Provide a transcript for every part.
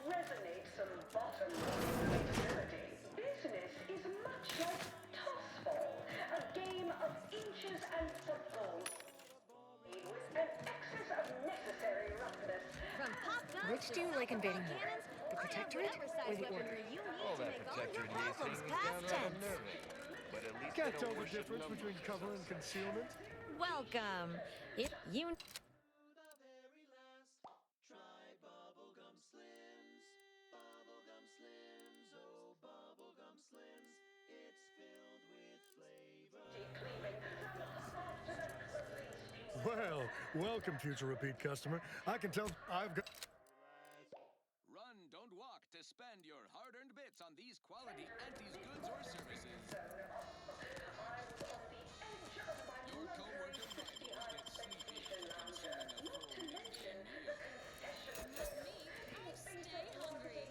resonate some bottom-line relatability. Business is much like tossball, a game of inches and footballs, with an excess of necessary roughness. From pop guns Which do you like invading more? cannons, The Protectorate or the Order? you need All to that make all your Protectorate problems thing is past down rather tense. nervous. But at least Can't they tell don't the worship difference numbers between or cover and something. concealment. Welcome. If you Well, welcome, future repeat customer. I can tell I've got... Run, don't walk to spend your hard-earned bits on these quality Antes goods or services. Your co-worker rivals get sleepy consuming a full meal. stay hungry.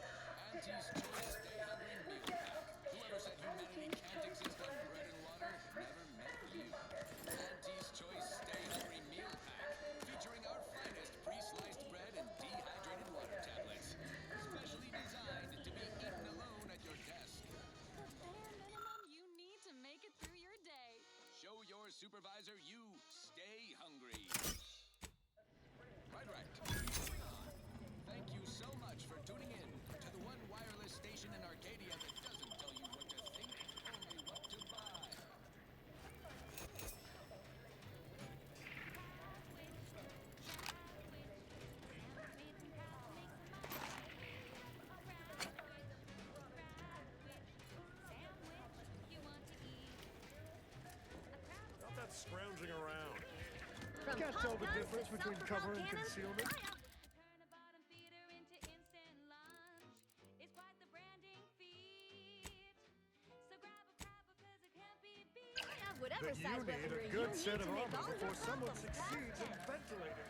Auntie's Choice Stay Hungry Meal Pack. Whoever said humanity can't exist on bread and water never met you. Auntie's Choice Stay Hungry Meal Pack, featuring our finest pre-sliced bread and dehydrated water tablets. Specially designed to be eaten alone at your desk. The bare minimum you need to make it through your day. Show your supervisor you stay hungry. Right. Thank you so much for tuning in to the one wireless station in Arcadia that doesn't tell you what to think, only what to buy. Not that scrounging around. From Can't pop tell the guns difference to between self-propelled cover and cannons, concealment. Turn a bottom feeder into instant lunch. It's quite the branding feat. So grab a crab because it can't be beat. have whatever But you size need weaponry a good you set need of to make armor all your before someone problems past succeeds in tense. ventilating.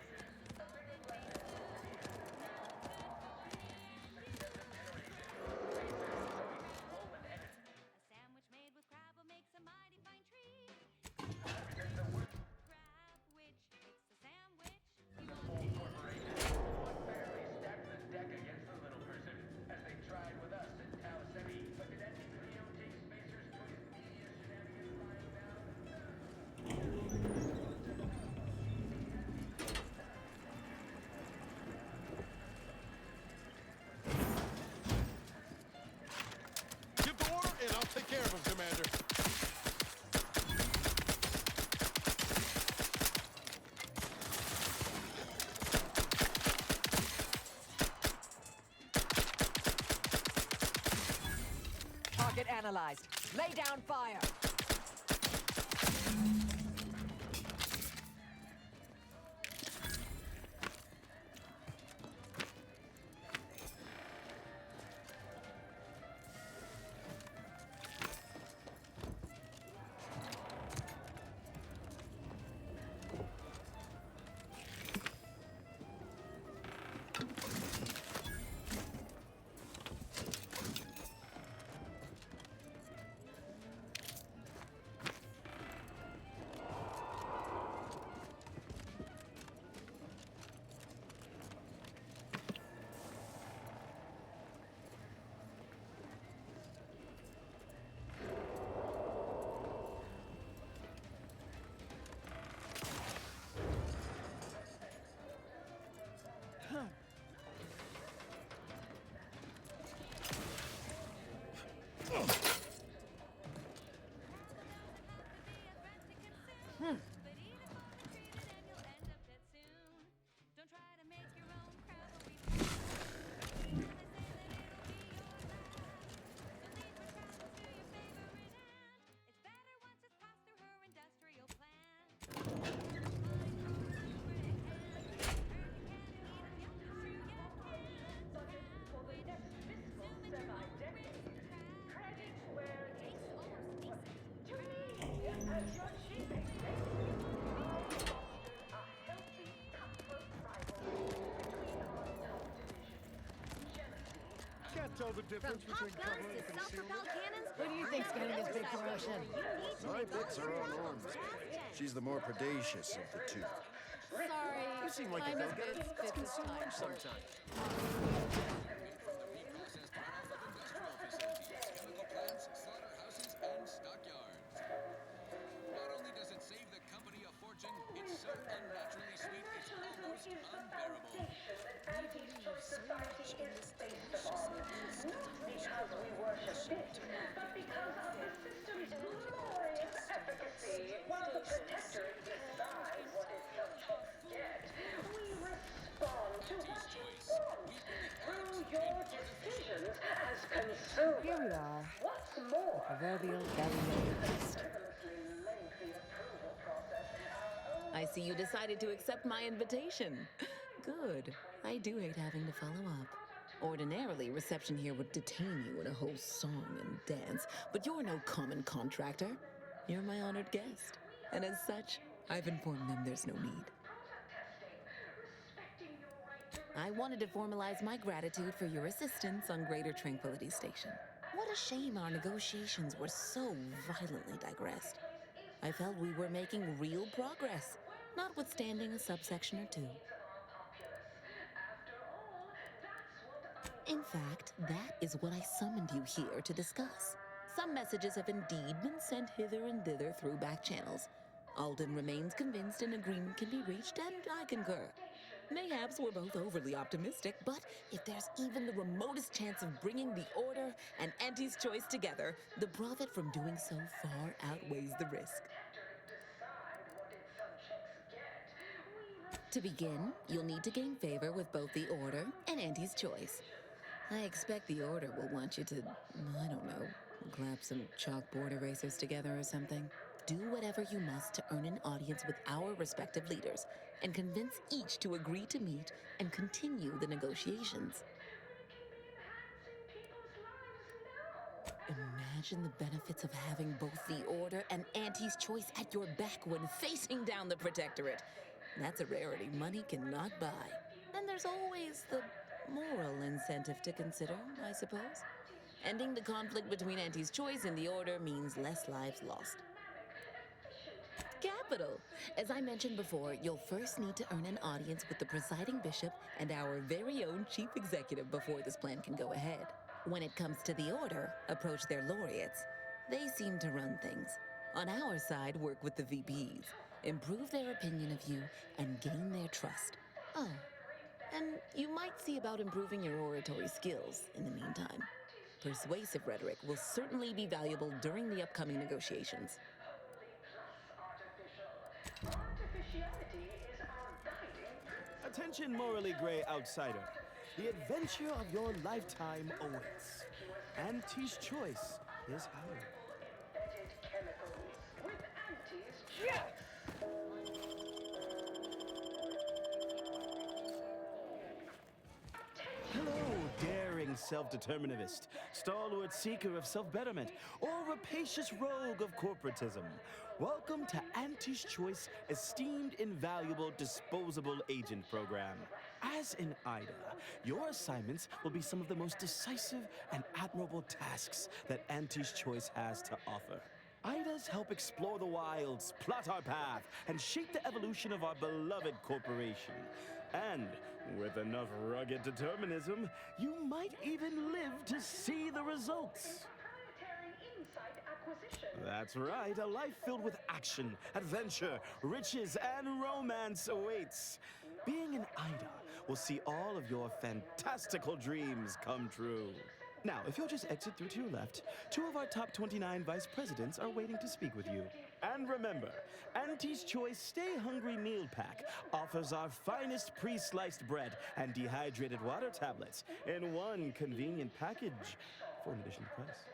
A sandwich made with crab will make a mighty fine treat. Crab, which makes the sandwich you want to eat. Barely stacked the deck against the little person, as they tried with us at Talasemi, but did that video take spacers to his media shenanigans lying down? Give the order, and I'll take care of him, Commander. Target analyzed. Lay down fire. But eat up all the treated and you'll end up dead soon. Don't try to make your own crab or we they say that it'll be your last. So leave her crabs to your favorite aunt. It's better once it's passed through her industrial plant. Credit where it's due. To me, as your chief executive, I fostered a healthy, cutthroat rivalry between our top divisions. Jealousy. Can't tell the From difference pop between guns cover to and concealment. self-propelled cannons, Who do you think's getting this big promotion? I picks her own arms. She's the more predacious of the two. Sorry, You seem like I'm a as good go-getter. fit this time. Sometime. so unnaturally sweet it's almost is the unbearable. foundation that anti-choice society is based upon. Not because we worship it, but because of the system's glorious efficacy. While the Protectorate decides what its subjects get, we respond to what you want through your decisions as consumers. Here we are. What's more, Proverbial benevolent beast. famously lengthy approval process, I see you decided to accept my invitation. Good. I do hate having to follow up. Ordinarily, reception here would detain you in a whole song and dance, but you're no common contractor. You're my honored guest. And as such, I've informed them there's no need. I wanted to formalize my gratitude for your assistance on Greater Tranquility Station. What a shame our negotiations were so violently digressed. I felt we were making real progress, notwithstanding a subsection or two. In fact, that is what I summoned you here to discuss. Some messages have indeed been sent hither and thither through back channels. Alden remains convinced an agreement can be reached, and I concur. Mayhaps we're both overly optimistic, but if there's even the remotest chance of bringing the Order and Auntie's Choice together, the profit from doing so far outweighs the risk. To begin, you'll need to gain favor with both the Order and Auntie's Choice. I expect the Order will want you to, I don't know, clap some chalkboard erasers together or something. Do whatever you must to earn an audience with our respective leaders and convince each to agree to meet and continue the negotiations. Imagine the benefits of having both the Order and Auntie's Choice at your back when facing down the Protectorate. That's a rarity money cannot buy. And there's always the moral incentive to consider, I suppose. Ending the conflict between Auntie's Choice and the Order means less lives lost. Capital! As I mentioned before, you'll first need to earn an audience with the presiding bishop and our very own chief executive before this plan can go ahead. When it comes to the Order, approach their laureates. They seem to run things. On our side, work with the VPs. Improve their opinion of you and gain their trust. Oh, and you might see about improving your oratory skills in the meantime. Persuasive rhetoric will certainly be valuable during the upcoming negotiations. artificiality is our guiding principle. Attention, morally gray outsider. The adventure of your lifetime awaits. Auntie's Choice is ours. Embedded chemicals with Auntie's Choice. Hello, daring self-determinivist, stalwart seeker of self-betterment, or rapacious rogue of corporatism. Welcome to Auntie's Choice esteemed Invaluable Disposable Agent Program. As in IDA, your assignments will be some of the most decisive and admirable tasks that Auntie's Choice has to offer. IDAs help explore the wilds, plot our path, and shape the evolution of our beloved corporation. And with enough rugged determinism, you might even live to see the results. Proprietary insight acquisition. That's right, a life filled with action, adventure, riches, and romance awaits. Being an IDA will see all of your fantastical dreams come true. Now, if you'll just exit through to your left, 2 of our top 29 vice presidents are waiting to speak with you. And remember, Auntie's Choice Stay Hungry Meal Pack offers our finest pre-sliced bread and dehydrated water tablets in one convenient package for an additional price.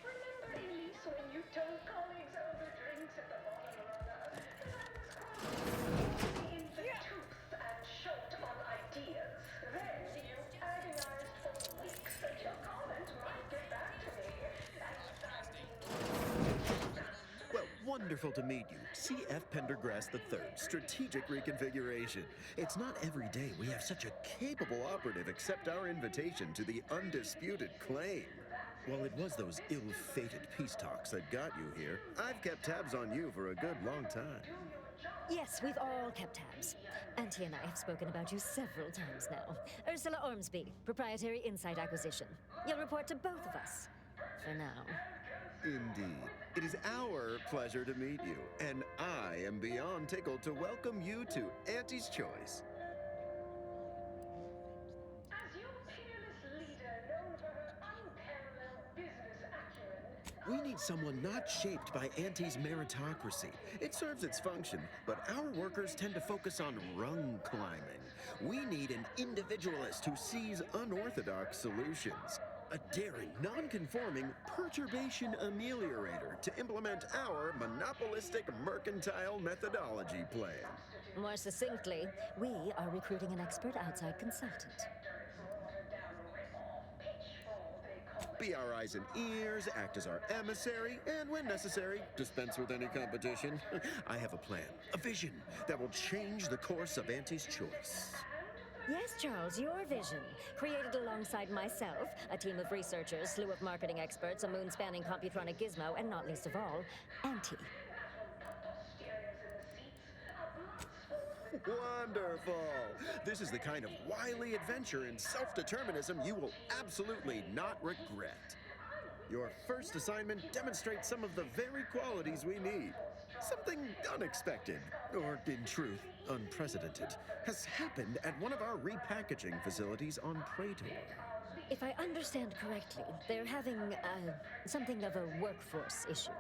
Remember, Elise, when you told colleagues over drinks at the bottom runner that I was quite in the tooth and short on ideas? Then you agonized for weeks that your comment might get back to me. Well, wonderful to meet you. C.F. Pendergrass III, Strategic Reconfiguration. It's not every day we have such a capable operative accept our invitation to the undisputed claim. While it was those ill-fated peace talks that got you here, I've kept tabs on you for a good long time. Yes, we've all kept tabs. Auntie and I have spoken about you several times now. Ursula Ormsby, Proprietary Insight Acquisition. You'll report to both of us. For now. Indeed. It is our pleasure to meet you, and I am beyond tickled to welcome you to Auntie's Choice. As your peerless leader, known for her unparalleled business acumen, We need someone not shaped by Auntie's meritocracy. It serves its function, but our workers tend to focus on rung climbing. We need an individualist who sees unorthodox solutions. A daring, non-conforming perturbation ameliorator to implement our monopolistic mercantile methodology plan. More succinctly, we are recruiting an expert outside consultant. Be our eyes and ears, act as our emissary, and when necessary, dispense with any competition. I have a plan, a vision that will change the course of Auntie's Choice. Yes, Charles, your vision. Created alongside myself, a team of researchers, slew of marketing experts, a moon-spanning computronic gizmo, and not least of all, Auntie. Wonderful! This is the kind of wily adventure and self-determinism you will absolutely not regret. Your first assignment demonstrates some of the very qualities we need. Something unexpected, or in truth, unprecedented, has happened at one of our repackaging facilities on Praetor. If I understand correctly, they're having something of a workforce issue.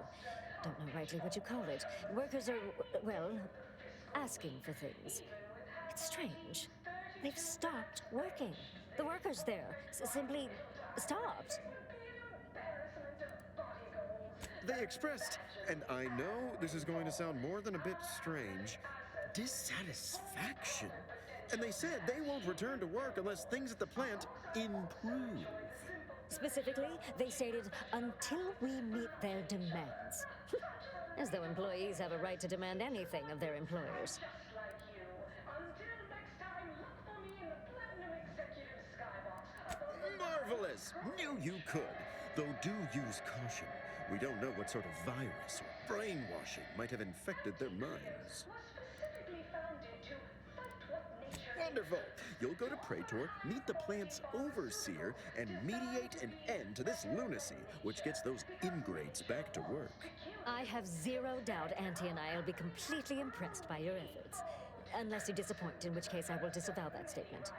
Don't know rightly what you call it. Workers are, well, asking for things. It's strange. They've stopped working. The workers there simply stopped. They expressed, and I know this is going to sound more than a bit strange, dissatisfaction. And they said they won't return to work unless things at the plant improve. Specifically, they stated, until we meet their demands. As though employees have a right to demand anything of their employers. Marvelous! Knew you could. Though do use caution. We don't know what sort of virus or brainwashing might have infected their minds. Wonderful! You'll go to Praetor, meet the plant's overseer, and mediate an end to this lunacy, which gets those ingrates back to work. I have zero doubt Auntie and I will be completely impressed by your efforts. Unless you disappoint, in which case I will disavow that statement.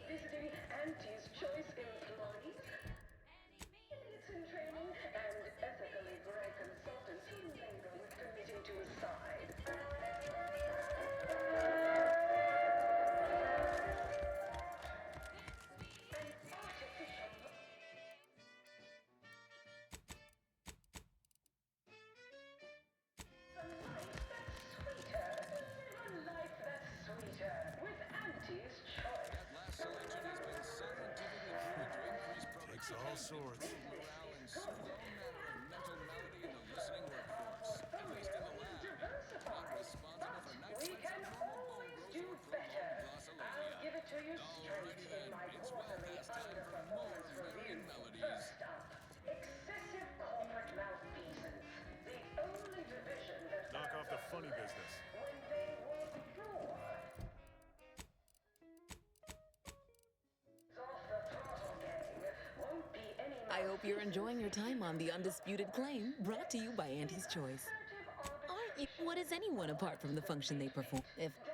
Visiting Auntie's Choice employees, elites in training, and ethically bred consultants who linger with committing to a side. Takes all sorts. Morale and soothe all manner of mental malady in the listening workforce. At least in the lab. Not responsible for night We sweats can or normal bone always growth do or better. full-blown I'll give it to you straight Alrighty in then, my it's well quarterly past time for more underperformance memory review. melodies. First up, excessive corporate malfeasance. The only division that Knock off the funny business. when they withdraw. Off the throttle, gang. Won't be any I hope you're enjoying your time on The Undisputed Claim, brought to you by Auntie's Choice. Aren't you? What is anyone apart from the function they perform?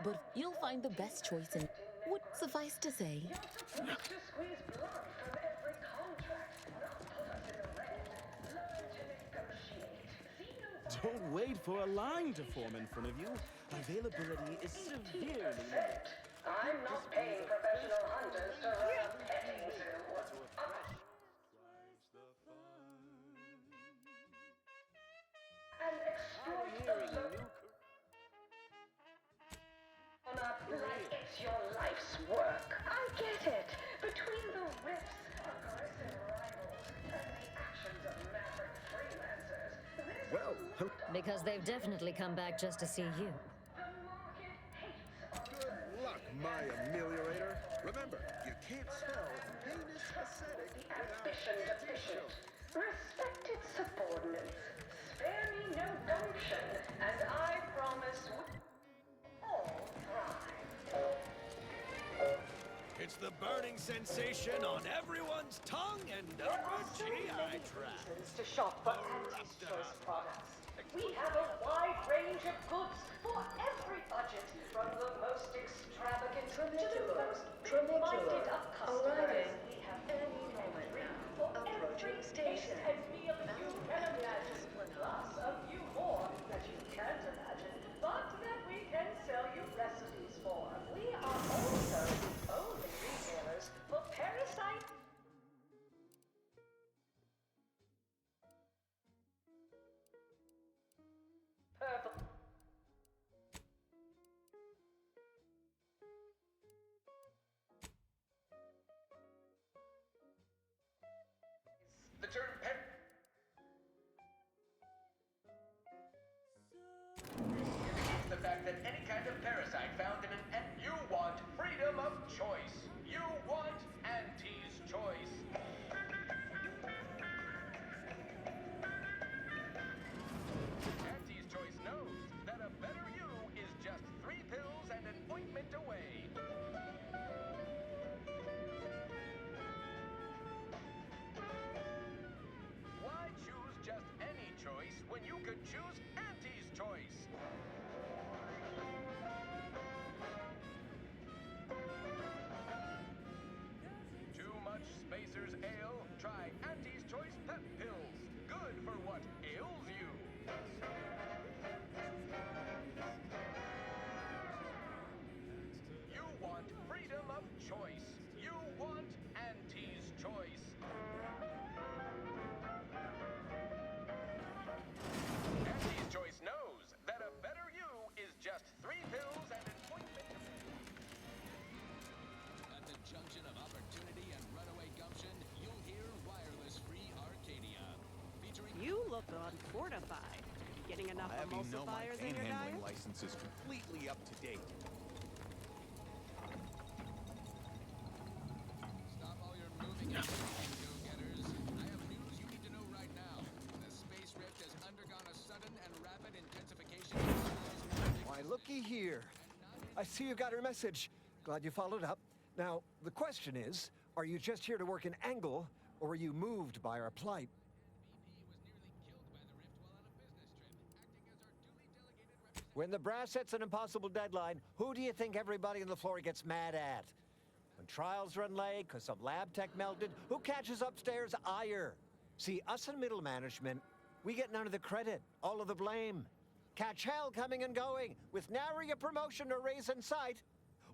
But you'll find the best choice in would suffice to say. You're supposed to squeeze blood from every contract, not put us in the red. Learn to negotiate. Don't wait for a line to form in front of you. Availability is severely limited. I'm not paying professional hunters to run a petting zoo. Because they've definitely come back just to see you. Good luck, my ameliorator. Remember, you can't spell heinous aesthetic without Efficient. Respected subordinates, spare me no gumption, and I promise we all thrive. It's the burning sensation on everyone's tongue and upper GI tract. Reasons to shop for Auntie's Choice products. We have a wide range of goods for every budget, from the most extravagant to the most minded of customers. We have any moment now. For every taste and meal you can imagine, plus a few more that you can't imagine, but that we can sell you recipes for. We are also the only retailers for parasite. Purple. The term pet. The fact that any kind of parasite found in an ant, you want freedom of choice. You want Auntie's choice. Auntie's choice knows that a better you is just 3 pills and an ointment away. Why choose just any choice when you could choose Auntie's choice? Too much Spacer's Ale? Try Auntie's Choice Pep Pills. Good for what ails you. You want freedom of choice. You want Auntie's choice. Auntie's Choice knows that a better you is just 3 pills and an ointment. At the junction of opportunity and runaway gumption, you'll hear wireless free Arcadia. Featuring You look unfortified. Getting enough emulsifiers in your diet? License is completely up to date. Stop all your moving and shaking, go-getters. I have news you need to know right now. The space rift has undergone a sudden and rapid intensification. Why, looky here. I see you got her message. Glad you followed up. Now, the question is, are you just here to work in Angle, or were you moved by our plight? When the brass sets an impossible deadline, who do you think everybody on the floor gets mad at? When trials run late because some lab tech melted, who catches upstairs ire? See, us in middle management, we get none of the credit, all of the blame. Catch hell coming and going, with nary a promotion or raise in sight.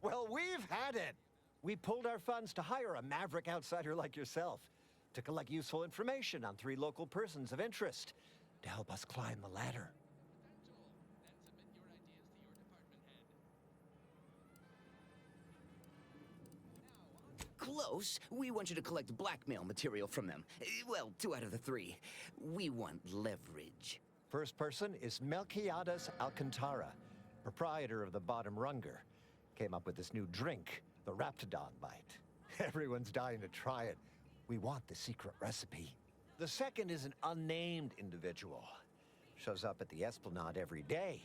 Well, we've had it. We pulled our funds to hire a maverick outsider like yourself, to collect useful information on 3 local persons of interest, to help us climb the ladder. Close. We want you to collect blackmail material from them. Well, 2 out of the 3. We want leverage. First person is Melquiades Alcantara, proprietor of the Bottom Runger. Came up with this new drink, the Raptidon Bite. Everyone's dying to try it. We want the secret recipe. The second is an unnamed individual. Shows up at the Esplanade every day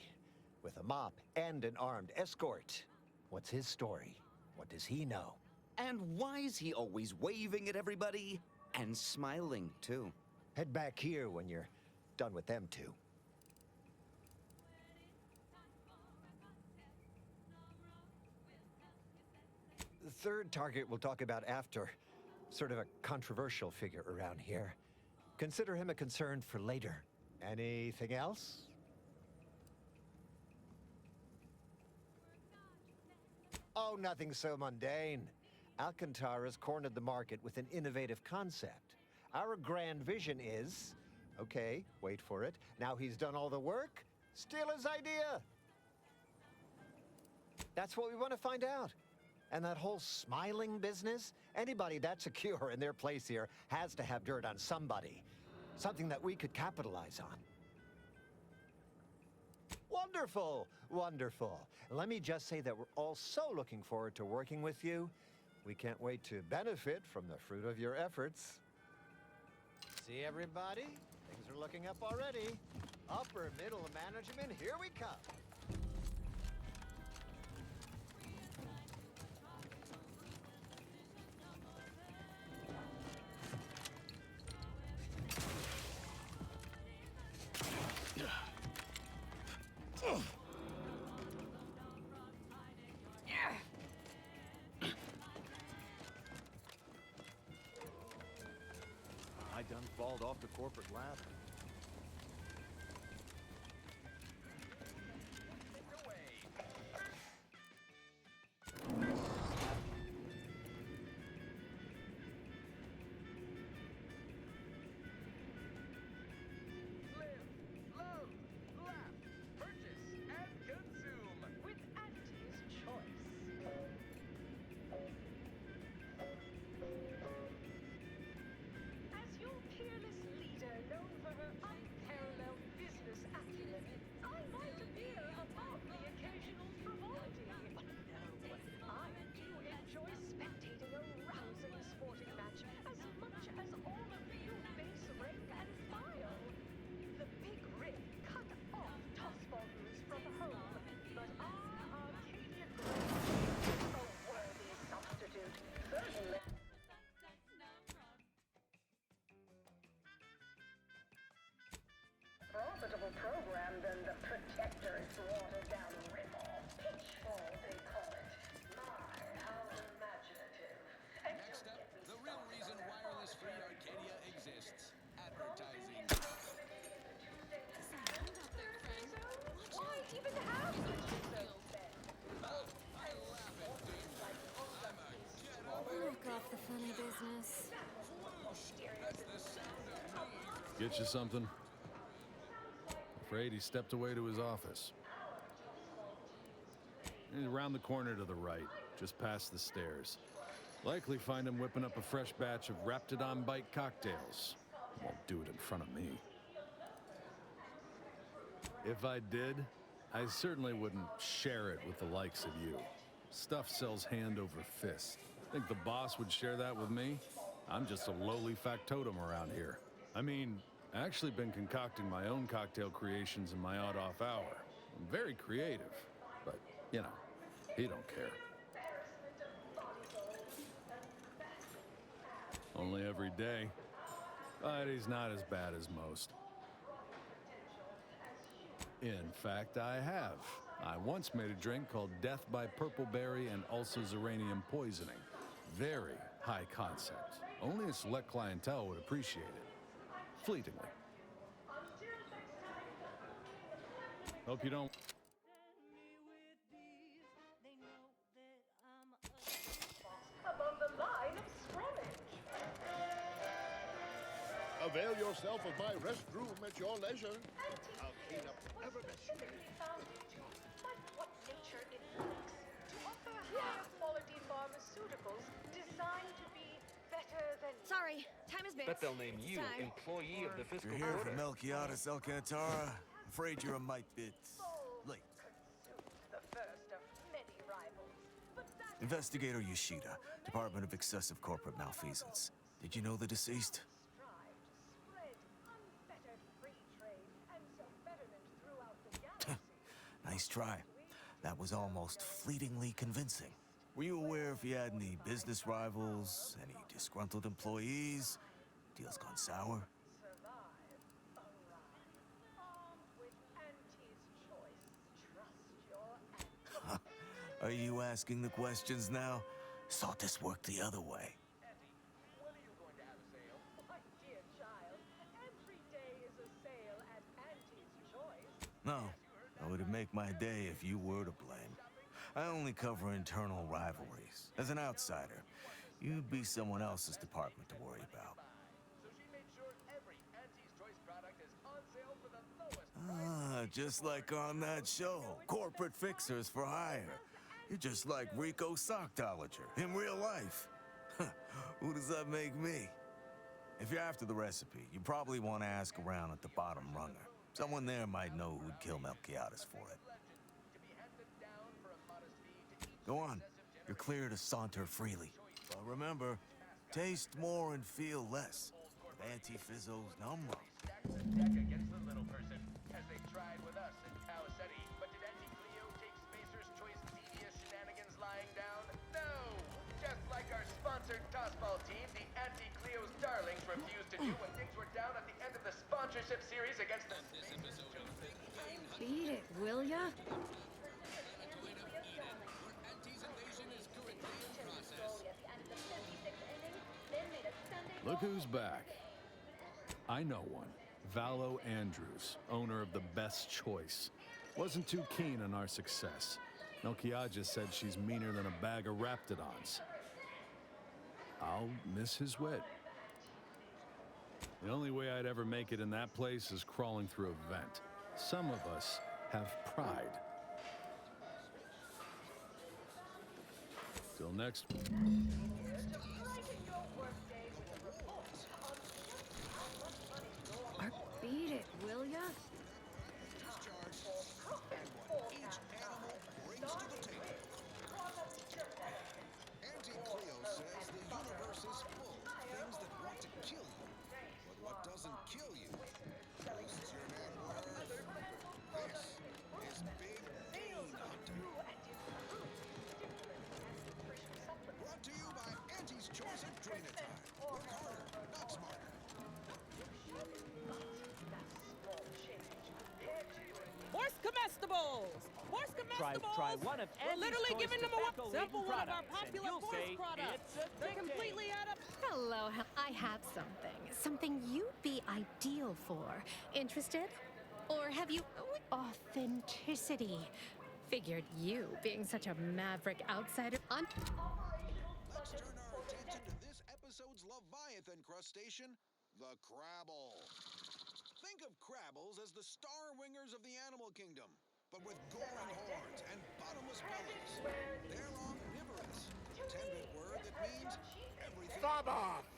with a mop and an armed escort. What's his story? What does he know? And why is he always waving at everybody? And smiling, too. Head back here when you're done with them two. The third target we'll talk about after. Sort of a controversial figure around here. Consider him a concern for later. Anything else? Oh, nothing so mundane. Alcantara's cornered the market with an innovative concept. Our grand vision is... Okay, wait for it. Now he's done all the work, steal his idea. That's what we want to find out. And that whole smiling business, anybody that's secure in their place here has to have dirt on somebody. Something that we could capitalize on. Wonderful, wonderful. Let me just say that we're all so looking forward to working with you. We can't wait to benefit from the fruit of your efforts. See, everybody? Things are looking up already. Upper middle management, here we come. I done falled off the corporate ladder. With Auntie's choice. As your peerless leader, known for her unparalleled business acumen, I might appear above the occasional frivolity. But no, I do enjoy spectating a rousing sporting match as much as all of you base rank and file. The big rig cut off toss ballers from home, but our Arcadia is a worthy substitute. Certainly. Profitable program than the Protectorate's watered-down ripoff. Pitchfall, they call it. My, how imaginative. And Next don't up, get me the real started reason on that wireless-free Arcadia exists. Advertising. Why even have the then? I laugh at things. I'm a ghetto. Knock off the funny business. That's the sound of me. Get you something? Afraid he stepped away to his office. He's around the corner to the right, just past the stairs. Likely find him whipping up a fresh batch of Raptidon Bite cocktails. Won't do it in front of me. If I did, I certainly wouldn't share it with the likes of you. Stuff sells hand over fist. Think the boss would share that with me? I'm just a lowly factotum around here. I mean, I actually been concocting my own cocktail creations in my odd-off hour. I'm very creative, but, you know, he don't care. Only every day. But he's not as bad as most. In fact, I have. I once made a drink called Death by Purpleberry and Ulcer-Zeranium Poisoning. Very high concept. Only a select clientele would appreciate it. Fleetingly. Hope you don't... Above the line of scrummage. Avail yourself of my restroom at your leisure. I'll clean up whatever mess you make. But what nature inflicts to offer higher quality pharmaceuticals designed to be better than... Sorry, time is bits. Bet they'll name you Time. employee of the fiscal You're here quarter. for Melchiades Alcantara? Afraid you're a mite bit late. The first of many rivals. But that Investigator Yoshida, Department of Excessive Corporate Malfeasance. Did you know the deceased? strive to spread unfettered free trade and self-betterment throughout the galaxy. Nice try. That was almost fleetingly convincing. Were you aware if you had any business rivals, any disgruntled employees? Deals gone sour? Are you asking the questions now? Thought this worked the other way. My dear child, every day is a sale at Auntie's Choice. No, it would make my day if you were to blame. I only cover internal rivalries. As an outsider, you'd be someone else's department to worry about. Ah, just like on that show, Corporate Fixers for Hire. You're just like Rico Sockdolager in real life. Who does that make me? If you're after the recipe, you probably want to ask around at the bottom runner. Someone there might know who'd kill Melquiades for it. Go on. You're clear to saunter freely. But remember, taste more and feel less. With Anti-Fizzo's number. Deck against the little person, as they tried with us in Tau Ceti. But did Anti-Cleo take Spacer's Choice devious shenanigans lying down? No! Just like our sponsored tossball team, the Anti-Cleo's darlings refused to do when things were down at the end of the sponsorship series against the... Beat it, will ya? Look who's back. I know one. Valo Andrews, owner of the Best Choice. Wasn't too keen on our success. Melquiades said she's meaner than a bag of raptidons. I'll miss his wit. The only way I'd ever make it in that place is crawling through a vent. Some of us have pride. Till next. Beat it, will ya? Anti-Cleo says the universe is full of things that want to kill you. But what doesn't kill you boosts your net worth. This is Big Gain Hunter. Brought to you by Anti's Choice of Drainatime. Work harder, not smarter. Horse comestibles! Horse comestibles! Try one of We're literally Andy's giving choice them a tobacco-laden sample one of our products, and popular you'll horse say products. it's They're addicting. completely out of... Hello, I have something. Something you'd be ideal for. Interested? Or have you... Authenticity. Figured you, being such a maverick outsider... Let's turn our attention to this episode's Leviathan crustacean, the Crabble. Think of Crabbles as the star wingers of the animal kingdom, but with goring horns and bottomless bellies. They're omnivorous, a 10-bit word that means everything. Fob off!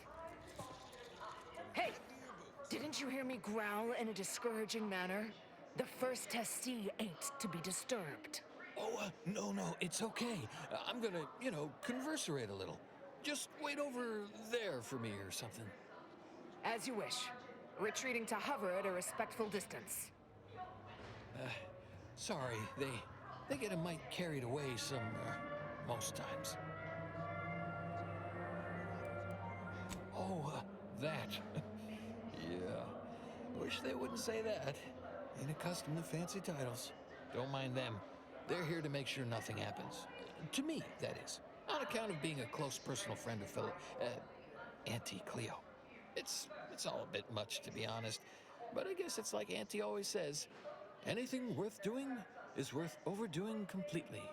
Hey! Didn't you hear me growl in a discouraging manner? The first testee ain't to be disturbed. Oh, no, it's okay. I'm gonna, converserate a little. Just wait over there for me or something. As you wish. Retreating to hover at a respectful distance. Sorry, they get a mite carried away most times. Oh, that. Yeah. Wish they wouldn't say that. Ain't accustomed to fancy titles. Don't mind them. They're here to make sure nothing happens. To me, that is. On account of being a close personal friend of fellow Auntie Cleo. It's all a bit much, to be honest. But I guess it's like Auntie always says, anything worth doing is worth overdoing completely.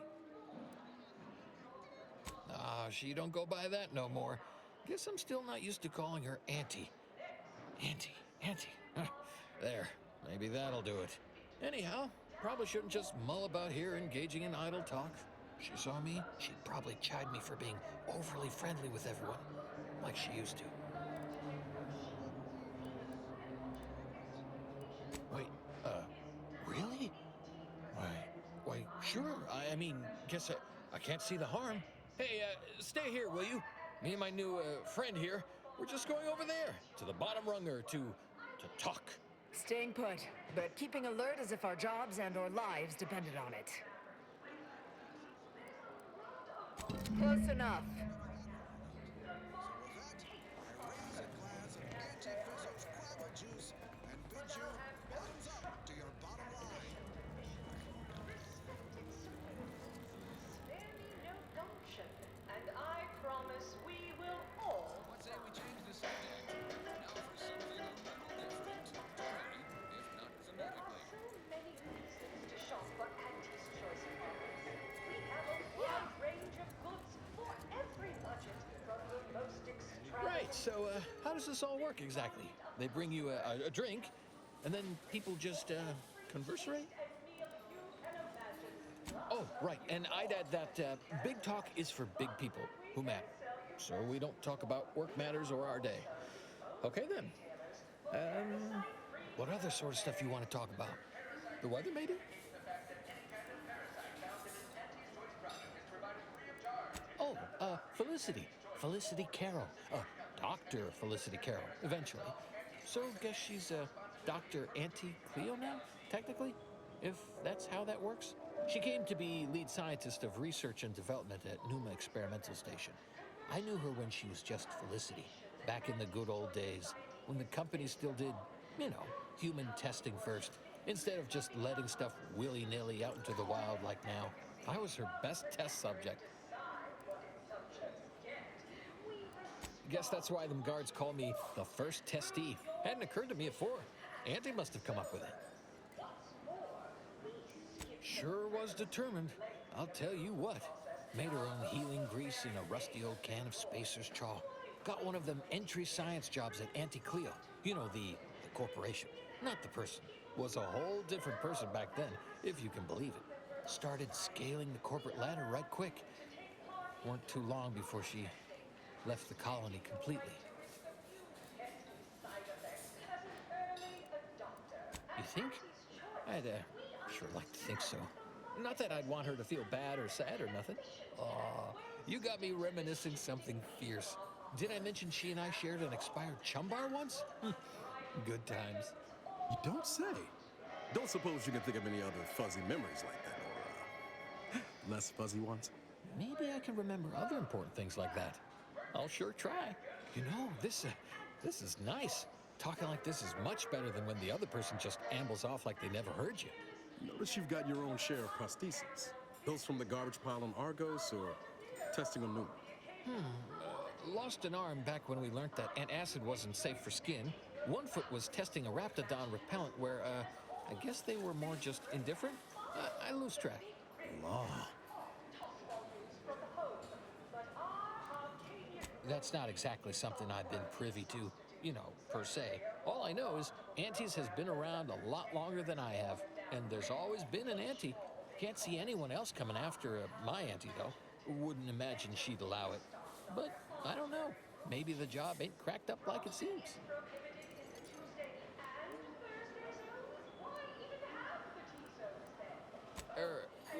Ah, she don't go by that no more. Guess I'm still not used to calling her Auntie. Auntie. There, maybe that'll do it. Anyhow, probably shouldn't just mull about here engaging in idle talk. If she saw me, she'd probably chide me for being overly friendly with everyone, like she used to. Wait, really? Why, sure. I mean, guess I can't see the harm. Hey, stay here, will you? Me and my new friend here, we're just going over there, to the bottom runger, to talk. Staying put, but keeping alert as if our jobs and or lives depended on it. Close enough. And I promise we will all... What say we change the subject? Now for something a little different. If not phonetically. So many reasons to shop for Anti's Choice products. We have a wide range of goods for every budget, from the most extravagant... Right, so how does this all work exactly? They bring you a drink, and then people just converserate? Oh, right, and I'd add that big talk is for big people who matter. So we don't talk about work matters or our day. Okay then. What other sort of stuff you want to talk about? The weather, maybe? Oh, Felicity. Felicity Carroll. Dr. Felicity Carroll, eventually. So, guess she's Dr. Auntie Cleo now, technically? If that's how that works? She came to be lead scientist of research and development at Numa Experimental Station. I knew her when she was just Felicity, back in the good old days, when the company still did, human testing first, instead of just letting stuff willy-nilly out into the wild like now. I was her best test subject. Guess that's why them guards call me the first testee. Hadn't occurred to me before. Auntie must have come up with it. Sure was determined. I'll tell you what. Made her own healing grease in a rusty old can of Spacer's Chaw. Got one of them entry science jobs at Auntie Cleo. You know, the corporation. Not the person. Was a whole different person back then, if you can believe it. Started scaling the corporate ladder right quick. Weren't too long before she left the colony completely. You think? I'd sure like to think so. Not that I'd want her to feel bad or sad or nothing. Aw, you got me reminiscing something fierce. Did I mention she and I shared an expired chum bar once? Good times. You don't say. Don't suppose you can think of any other fuzzy memories like that, or less fuzzy ones? Maybe I can remember other important things like that. I'll sure try. You know, this is nice. Talking like this is much better than when the other person just ambles off like they never heard you. Notice you've got your own share of prostheses. Those from the garbage pile on Argos or testing on Numa? Lost an arm back when we learned that antacid wasn't safe for skin. One foot was testing a raptidon repellent where, I guess they were more just indifferent. I lose track. Law. That's not exactly something I've been privy to, per se. All I know is Auntie's has been around a lot longer than I have, and there's always been an Auntie. Can't see anyone else coming after my Auntie, though. Wouldn't imagine she'd allow it. But I don't know. Maybe the job ain't cracked up like it seems.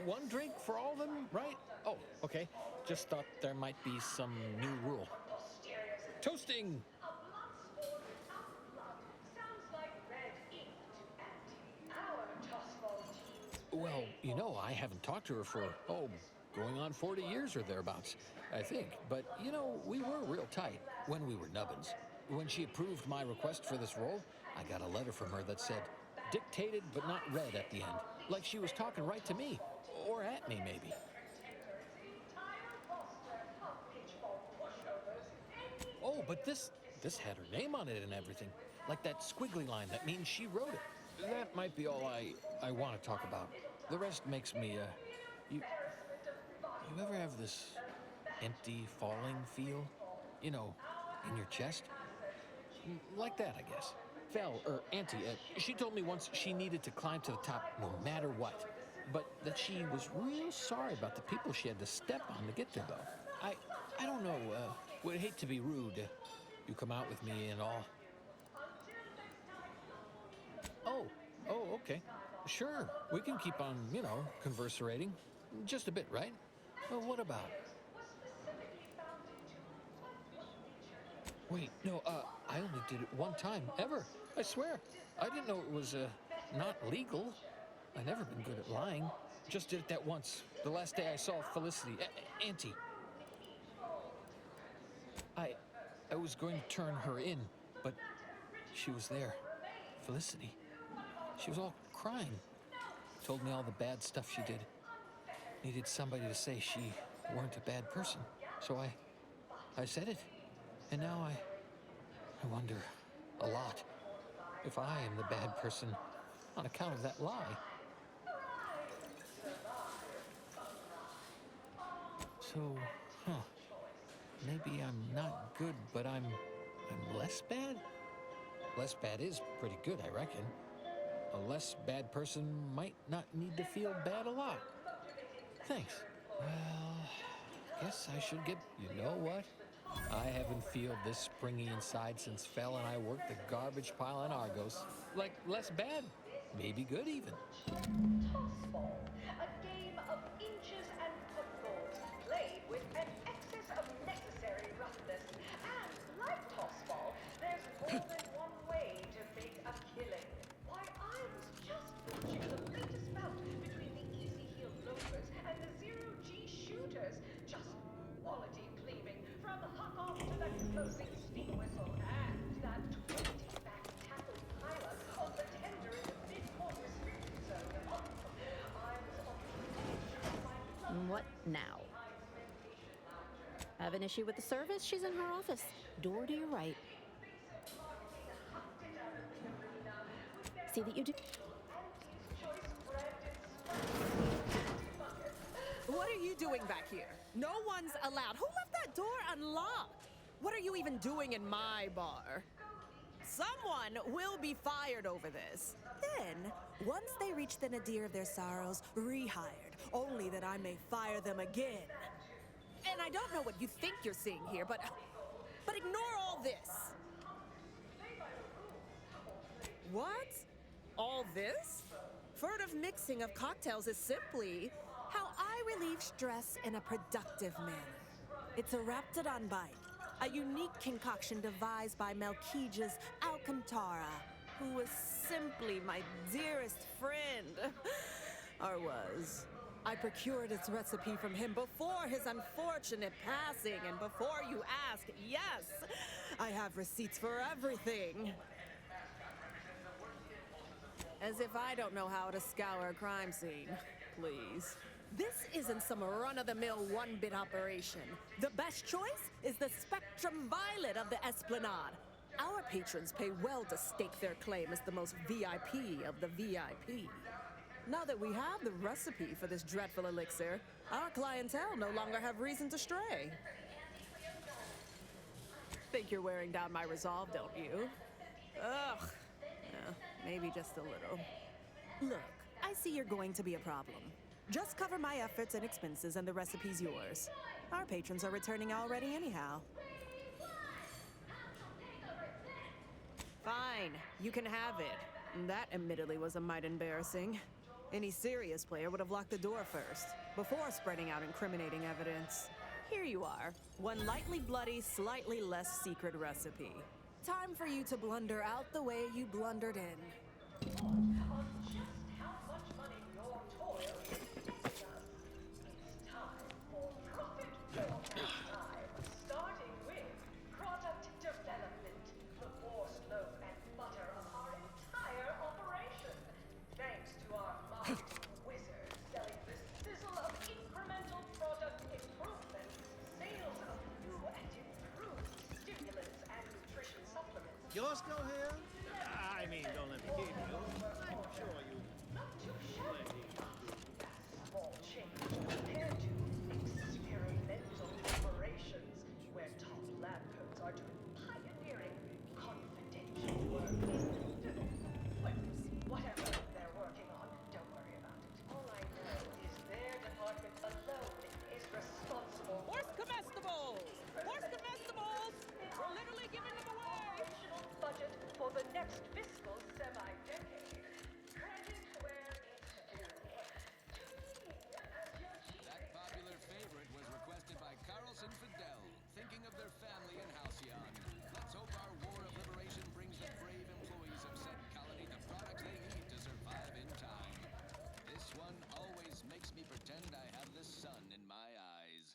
One drink for all of them, right? Oh, okay. Just thought there might be some new rule. Toasting! Well, I haven't talked to her for, going on 40 years or thereabouts, I think. But, we were real tight when we were nubbins. When she approved my request for this role, I got a letter from her that said, dictated but not read at the end. Like she was talking right to me. Or at me, maybe. Oh, but this had her name on it and everything. Like that squiggly line that means she wrote it. That might be all I want to talk about. The rest makes me, You ever have this empty, falling feel? In your chest? Like that, I guess. Auntie, she told me once she needed to climb to the top no matter what. But that she was real sorry about the people she had to step on to get there, though. I don't know, would hate to be rude. You come out with me and all. Oh, okay. Sure, we can keep on, converserating. Just a bit, right? Well, what about? Wait, no, I only did it one time, ever. I swear. I didn't know it was, not legal. I've never been good at lying. Just did it that once. The last day I saw Felicity, Auntie. I was going to turn her in, but she was there. Felicity. She was all crying. Told me all the bad stuff she did. Needed somebody to say she weren't a bad person. So I said it. And now I wonder a lot if I am the bad person on account of that lie. So, maybe I'm not good, but I'm less bad? Less bad is pretty good, I reckon. A less bad person might not need to feel bad a lot. Thanks. Well, guess I should get... You know what? I haven't felt this springy inside since Fel and I worked the garbage pile on Argos. Like, less bad. Maybe good, even. Tossball, a game of inches and footballs, played with an excess of necessary roughness. And like tossball, there's more than one way to make a killing. Why, I was just watching the latest bout between the easy-heeled loafers and the zero-G shooters. Just quality cleaving from huck off to the closing steam whistle and that 20-back tackle pilot on the tender in the mid-corner street zone. I was on the edge of my blood. What now? Have an issue with the service? She's in her office. Door to your right. See that you do. What are you doing back here? No one's allowed. Who left that door unlocked? What are you even doing in my bar? Someone will be fired over this. Then, once they reach the nadir of their sorrows, rehired, only that I may fire them again. And I don't know what you think you're seeing here, but ignore all this. What? All this? Furtive mixing of cocktails is simply how I relieve stress in a productive manner. It's a Raptidon bite, a unique concoction devised by Melquiades Alcantara, who was simply my dearest friend. Or was. I procured its recipe from him before his unfortunate passing, and before you ask, yes, I have receipts for everything. As if I don't know how to scour a crime scene. Please. This isn't some run-of-the-mill one-bit operation. The best choice is the Spectrum Violet of the Esplanade. Our patrons pay well to stake their claim as the most VIP of the VIP. Now that we have the recipe for this dreadful elixir, our clientele no longer have reason to stray. Think you're wearing down my resolve, don't you? Ugh. Yeah, maybe just a little. Look, I see you're going to be a problem. Just cover my efforts and expenses and the recipe's yours. Our patrons are returning already anyhow. Fine, you can have it. That admittedly was a mite embarrassing. Any serious player would have locked the door first, before spreading out incriminating evidence. Here you are, one lightly bloody, slightly less secret recipe. Time for you to blunder out the way you blundered in. On just how much money your toil is making us. It's time for profit or time, starting with product development, the forced loaf and butter of our entire operation. Thanks to our marketing wizard selling the sizzle of incremental product improvements, sales of new and improved stimulants and nutrition supplements. Yours go here? I mean, don't let me keep you. I'm sure you. Not too shabby. Small change compared to experimental operations, where top lab coats are doing pioneering, confidential work. Well, whatever they're working on, don't worry about it. All I know is their department alone is responsible. Horse comestibles! Horse comestibles! We're literally giving them away! Operational budget for the next fiscal semi-decade. Credit where it's due. To me, as your chief That popular favorite was requested by Carlson Fidel, thinking of their family in Halcyon. Let's hope our war of liberation brings the brave employees of said colony the products they need to survive in time. This one always makes me pretend I have the sun in my eyes.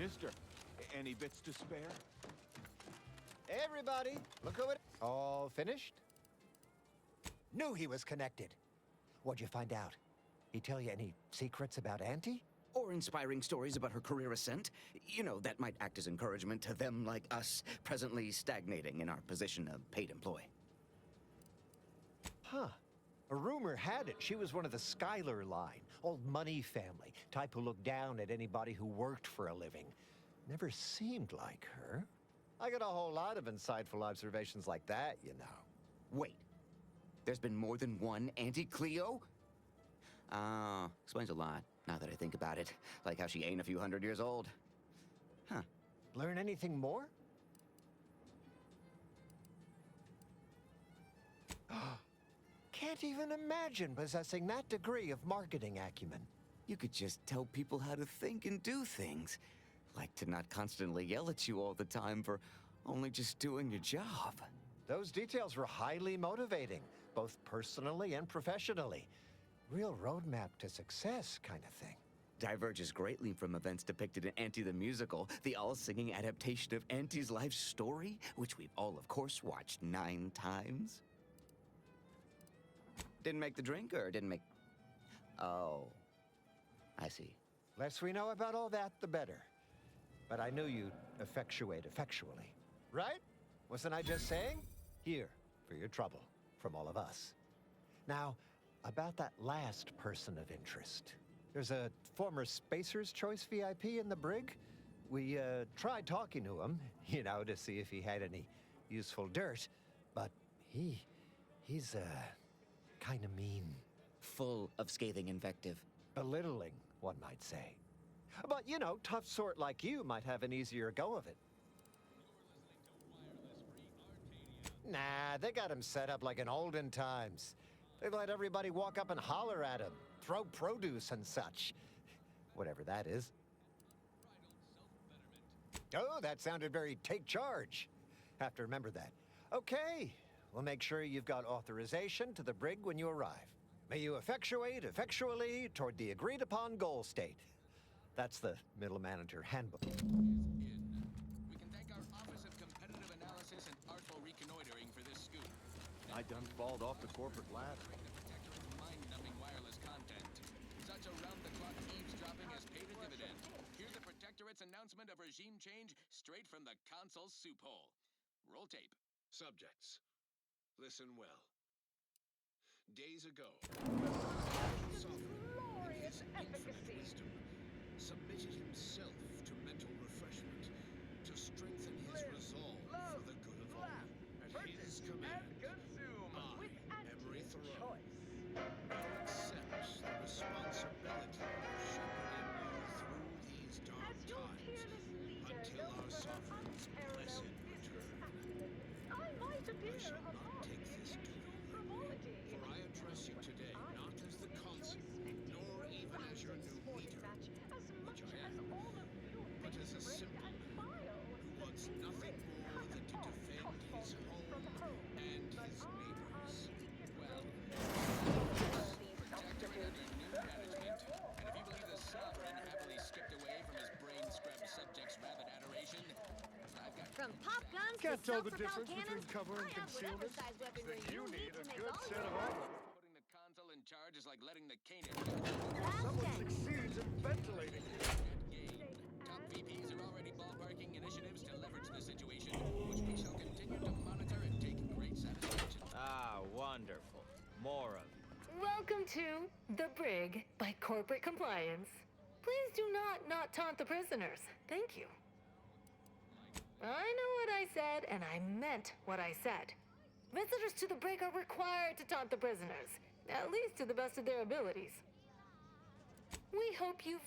Mister, any bits to spare? Everybody, look who it is. All finished? Knew he was connected. What'd you find out? He tell you any secrets about Auntie? Or inspiring stories about her career ascent. You know, that might act as encouragement to them like us, presently stagnating in our position of paid employee. Huh. A rumor had it she was one of the Schuyler line, old money family, type who looked down at anybody who worked for a living. Never seemed like her. I got a whole lot of insightful observations like that, you know. Wait. There's been more than one Auntie Cleo? Explains a lot, now that I think about it. Like how she ain't a few hundred years old. Huh. Learn anything more? Can't even imagine possessing that degree of marketing acumen. You could just tell people how to think and do things. Like to not constantly yell at you all the time for only just doing your job. Those details were highly motivating, both personally and professionally. Real roadmap to success kind of thing. Diverges greatly from events depicted in Auntie the Musical, the all-singing adaptation of Auntie's life story, which we've all, of course, watched 9 times. Didn't make the drink, or didn't make... Oh, I see. Less we know about all that, the better. But I knew you'd effectuate effectually. Right? Wasn't I just saying? Here, for your trouble, from all of us. Now, about that last person of interest. There's a former Spacer's Choice VIP in the brig. We tried talking to him, you know, to see if he had any useful dirt. But he's kind of mean. Full of scathing invective. Belittling, one might say. But, you know, tough sort like you might have an easier go of it. Nah, they got him set up like in olden times. They let everybody walk up and holler at him, throw produce and such. Whatever that is. Oh, that sounded very take charge. Have to remember that. Okay, we'll make sure you've got authorization to the brig when you arrive. May you effectuate effectually toward the agreed upon goal state. That's the middle manager handbook. We can thank our Office of Competitive Analysis and Artful Reconnoitering for this scoop. I done falled off the corporate ladder. The Protectorate's mind-numbing wireless content. Such around-the-clock eavesdropping has paid a dividend. Hear the Protectorate's announcement of regime change straight from the console's soup hole. Roll tape. Subjects, listen well. Days ago, Sovereign, in his infinite wisdom, submitted himself to mental refreshment to strengthen his resolve for the good of all. At his command, I, Emery Thoreau, now accept the responsibility of shepherding you through these dark times until our Sovereign's blessed return. I shall not take this duty lightly, for I address you today not as the consul, nor even as your new leader, which I am, but as a simple man who wants nothing more than to defend his home and his neighbors. Well, Protectorate under new management, and if you believe the Sovereign happily skipped away from his brain-scrubbed subjects' rabid adoration, I've got... From pop guns Can't to tell the self-propelled difference between cannons, cover and I have whatever concealment. size weaponry Then you need to a make good all set your of weapons. Putting the console in charge is like letting the canid Someone succeeds in ventilating. Top VPs are already ballparking initiatives to leverage the situation, which we shall continue to monitor and take great satisfaction. Ah, wonderful. More of it. Welcome to The Brig by Corporate Compliance. Please do not taunt the prisoners. Thank you. I know what I said, and I meant what I said. Visitors to the brig are required to taunt the prisoners, at least to the best of their abilities. We hope you've...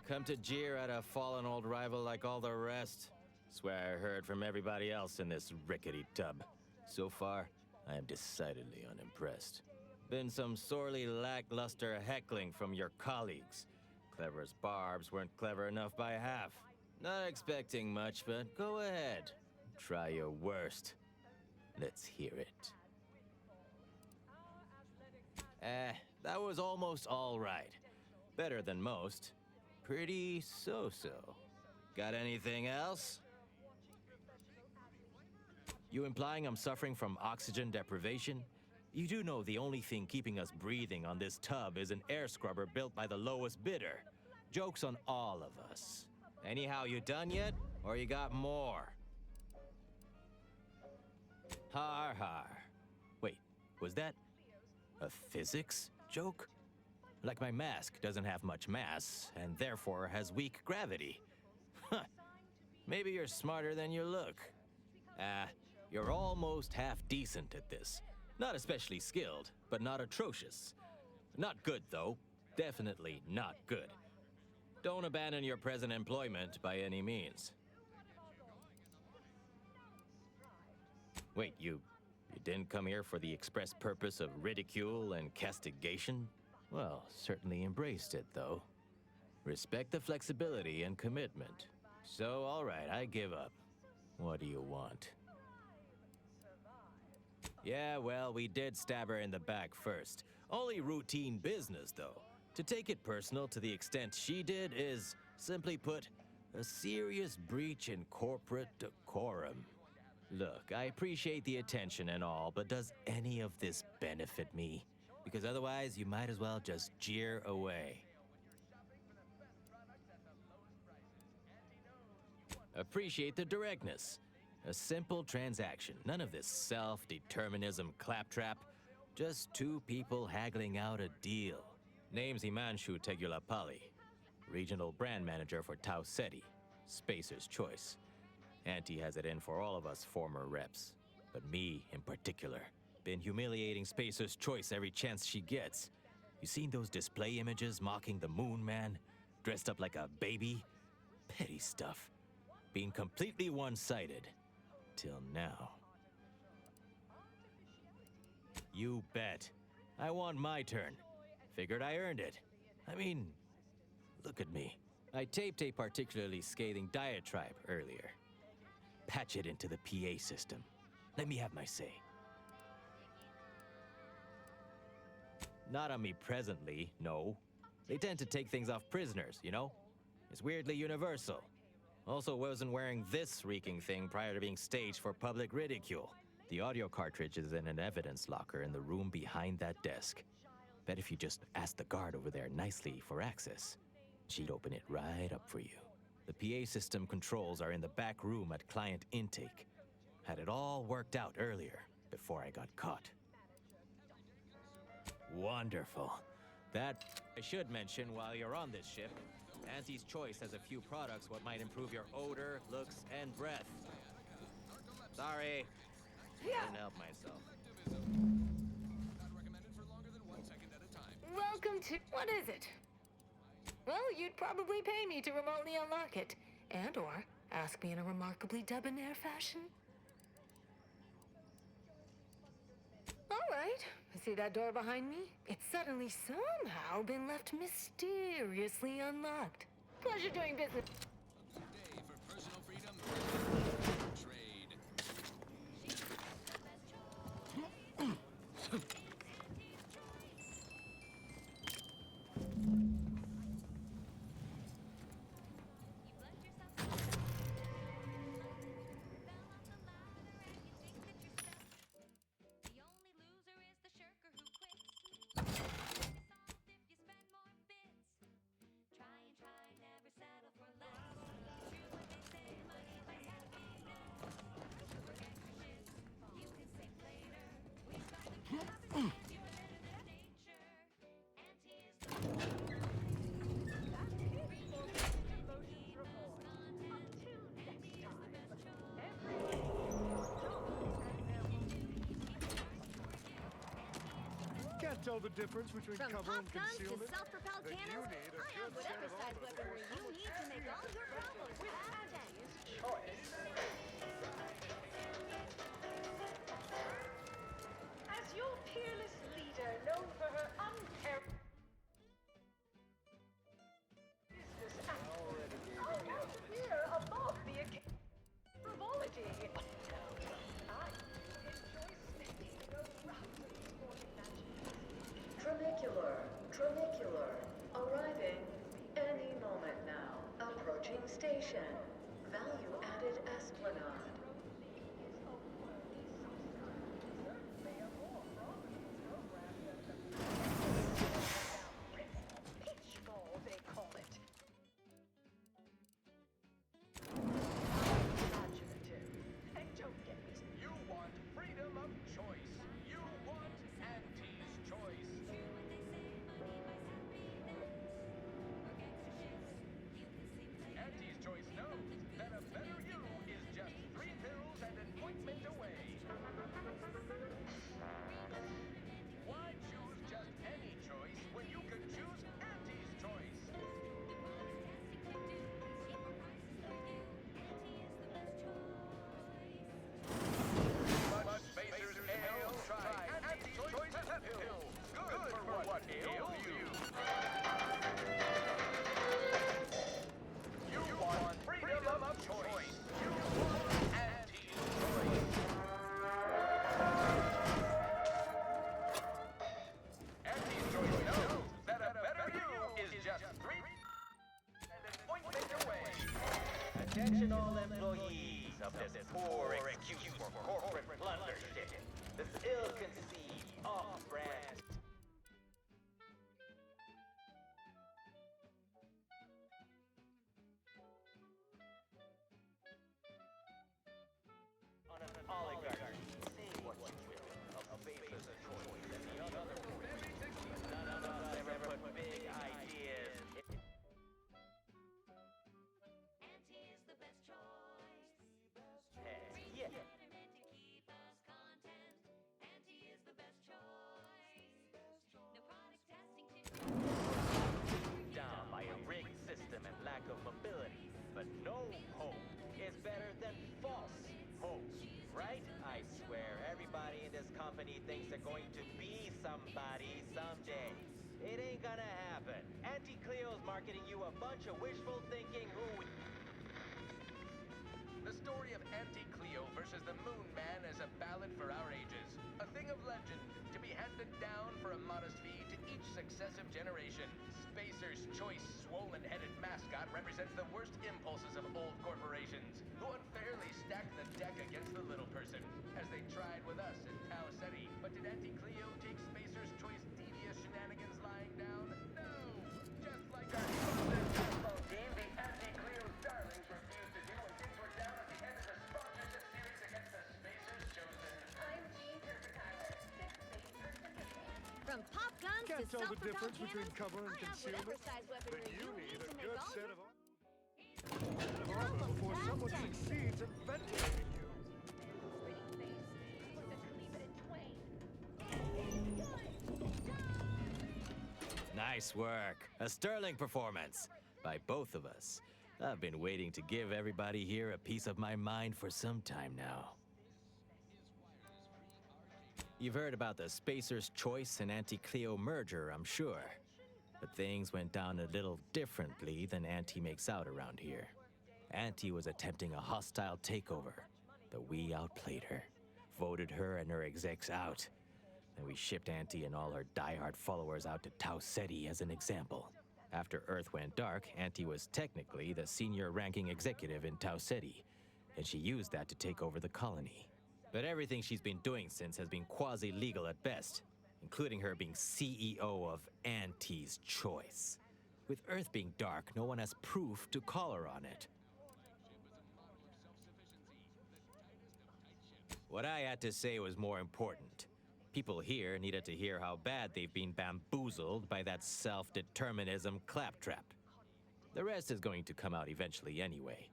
Come to jeer at a fallen old rival like all the rest. Swear I heard from everybody else in this rickety tub. So far, I am decidedly unimpressed. Been some sorely lackluster heckling from your colleagues. Clever as barbs weren't clever enough by half. Not expecting much, but go ahead. Try your worst. Let's hear it. That was almost all right. Better than most. Pretty so-so. Got anything else? You implying I'm suffering from oxygen deprivation? You do know the only thing keeping us breathing on this tub is an air scrubber built by the lowest bidder. Joke's on all of us. Anyhow, you done yet? Or you got more? Har har. Wait, was that a physics joke? Like my mask doesn't have much mass, and therefore has weak gravity. Huh. Maybe you're smarter than you look. You're almost half decent at this. Not especially skilled, but not atrocious. Not good, though. Definitely not good. Don't abandon your present employment by any means. Wait, you didn't come here for the express purpose of ridicule and castigation? Well, certainly embraced it, though. Respect the flexibility and commitment. So, all right, I give up. What do you want? Yeah, well, we did stab her in the back first. Only routine business, though. To take it personal to the extent she did is, simply put, a serious breach in corporate decorum. Look, I appreciate the attention and all, but does any of this benefit me? Because otherwise, you might as well just jeer away. Appreciate the directness. A simple transaction. None of this self-determinism claptrap. Just two people haggling out a deal. Name's Himanshu Tegulapalli, regional brand manager for Tau Ceti, Spacer's Choice. Auntie has it in for all of us former reps. But me, in particular, been humiliating Spacer's Choice every chance she gets. You seen those display images mocking the Moon Man? Dressed up like a baby? Petty stuff. Being completely one-sided. Till now. You bet. I want my turn. Figured I earned it. I mean, look at me. I taped a particularly scathing diatribe earlier. Patch it into the PA system. Let me have my say. Not on me presently, no. They tend to take things off prisoners, you know? It's weirdly universal. Also wasn't wearing this reeking thing prior to being staged for public ridicule. The audio cartridge is in an evidence locker in the room behind that desk. Bet if you just ask the guard over there nicely for access, she'd open it right up for you. The PA system controls are in the back room at client intake. Had it all worked out earlier, before I got caught. Wonderful. That I should mention while you're on this ship. Auntie's Choice has a few products what might improve your odor, looks, and breath. Sorry. Couldn't help myself. Welcome to... What is it? Well, you'd probably pay me to remotely unlock it. And/or ask me in a remarkably debonair fashion. All right. See that door behind me? It's suddenly somehow been left mysteriously unlocked. Pleasure doing business. Can't tell the difference between From cover and pop guns to concealment. self-propelled Then you cannons, need a I have good set whatever of size armor weaponry forces. you need to make all your problems past tense. Choice. As your peerless leader, known for her unparalleled business here above the frivolity. I enjoy spending no rounds of sporting matches. Tramicular, tramicular. A Arriving any moment now. Approaching station. Value added Esplanade. Pitchfall, they call it. Imaginative. And don't get me. You want freedom of choice. You want Auntie's choice. Auntie's choice knows that a better you is just 3 pills and an ointment away. Why choose just any choice when you could choose Auntie's choice? Much spacers ale, try Auntie's choice as a pill. Good for what ails you. You want freedom of choice. You want Auntie's choice. Auntie's choice knows that a better you is just 3 and an ointment away. Attention all employees of this poor excuse for corporate blundership. This ill-conceived, off-brand on an oligarchy. Say what you will of favors of choice and the other none of us ever put big ideas. Yeah. Down by a rigged system and lack of mobility. But no hope is better than false hope, right? I swear, everybody in this company thinks they're going to be somebody someday. It ain't gonna happen. Auntie Cleo's marketing you a bunch of wishful thinking who... The story of Auntie Cleo versus the Moon Man is a ballad for our ages. A thing of legend, to be handed down for a modest fee to each successive generation. Spacer's choice swollen-headed mascot represents the worst impulses of old corporations, who unfairly stacked the deck against the little person, as they tried with us in Tau Ceti. But did Auntie Cleo take Spacer's choice devious shenanigans lying down? No! Just like our sponsor baseball team, the Auntie Cleo's darlings refused to do when things were down at the end of the sponsorship series against the Spacer's Chosen. I'm Jean Kirkheimer, 6th person. From pop guns Can't to tell the self-propelled difference between cannons, cover and I have concealment, whatever size but weaponry you need to a make good all set your of armor before someone succeeds in ventilating you. Nice work. A sterling performance by both of us. I've been waiting to give everybody here a piece of my mind for some time now. You've heard about the Spacer's Choice and Auntie Cleo merger, I'm sure. But things went down a little differently than Auntie makes out around here. Auntie was attempting a hostile takeover, but we outplayed her, voted her and her execs out. Then we shipped Auntie and all her diehard followers out to Tau Ceti as an example. After Earth went dark, Auntie was technically the senior ranking executive in Tau Ceti, and she used that to take over the colony. But everything she's been doing since has been quasi-legal at best, including her being CEO of Auntie's Choice. With Earth being dark, no one has proof to call her on it. What I had to say was more important. People here needed to hear how bad they've been bamboozled by that self-determinism claptrap. The rest is going to come out eventually anyway.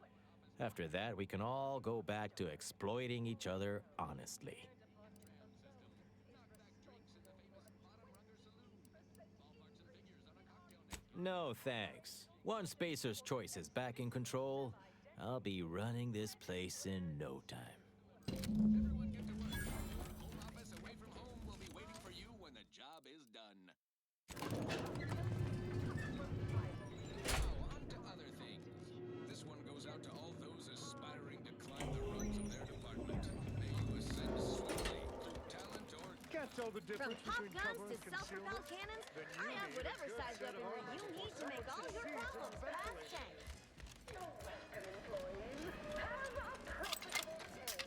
After that, we can all go back to exploiting each other honestly. No thanks. Once Spacer's Choice is back in control, I'll be running this place in no time. Everyone get to work. Home office away from home will be waiting for you when the job is done. Now, on to other things. This one goes out to all those aspiring to climb the rungs of their department. May you ascend swiftly through talent or... Can't tell the From difference pop between guns cover to and self-propelled concealment? cannons, Then I you have need a whatever good size set of weaponry arms you before need to make all someone your succeeds in problems pass ventilation. tank. You're welcome, employees. Have a profitable day.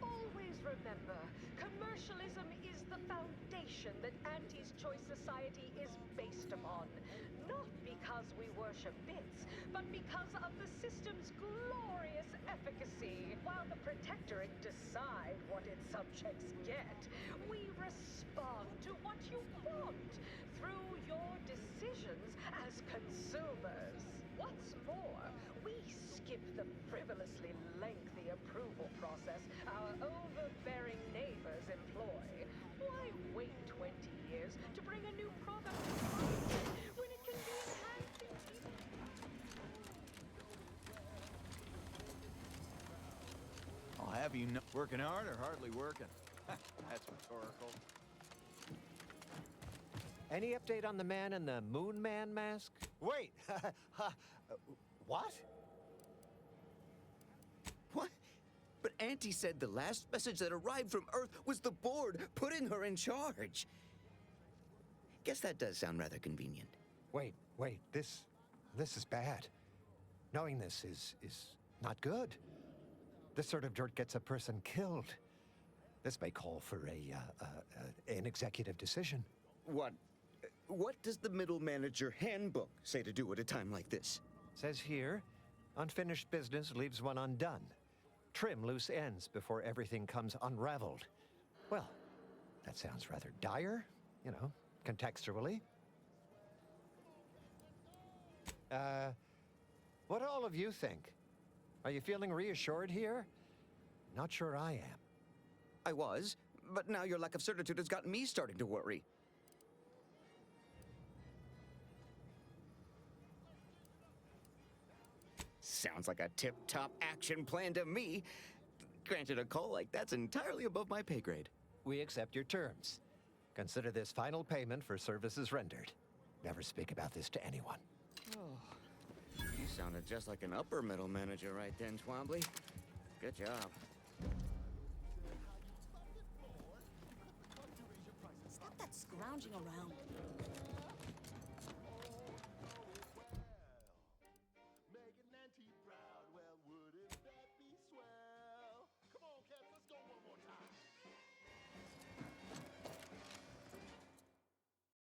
Always remember, commercialism is the foundation that Auntie's Choice Society is based upon. Not because we worship bits, but because of the system's glorious efficacy. While the Protectorate decide what its subjects get, we respond to what you want through your decisions as consumers. What's more, we skip the frivolously lengthy approval process our overbearing neighbors employ. Why wait 20 years to bring a new product to market when it can be enhancing people? I'll have you know. Working hard or hardly working? That's rhetorical. Any update on the man in the Moon Man mask? Wait! What? What? But Auntie said the last message that arrived from Earth was the board putting her in charge. Guess that does sound rather convenient. Wait, this is bad. Knowing this is not good. This sort of dirt gets a person killed. This may call for an executive decision. What does the middle manager handbook say to do at a time like this? Says here, unfinished business leaves one undone. Trim loose ends before everything comes unraveled. Well, that sounds rather dire, contextually. What do all of you think? Are you feeling reassured here? Not sure I am. I was, but now your lack of certitude has got me starting to worry. Sounds like a tip-top action plan to me. Granted, a call like that's entirely above my pay grade. We accept your terms. Consider this final payment for services rendered. Never speak about this to anyone. Oh, you sounded just like an upper middle manager right then, Twombly. Good job. Stop that scrounging around.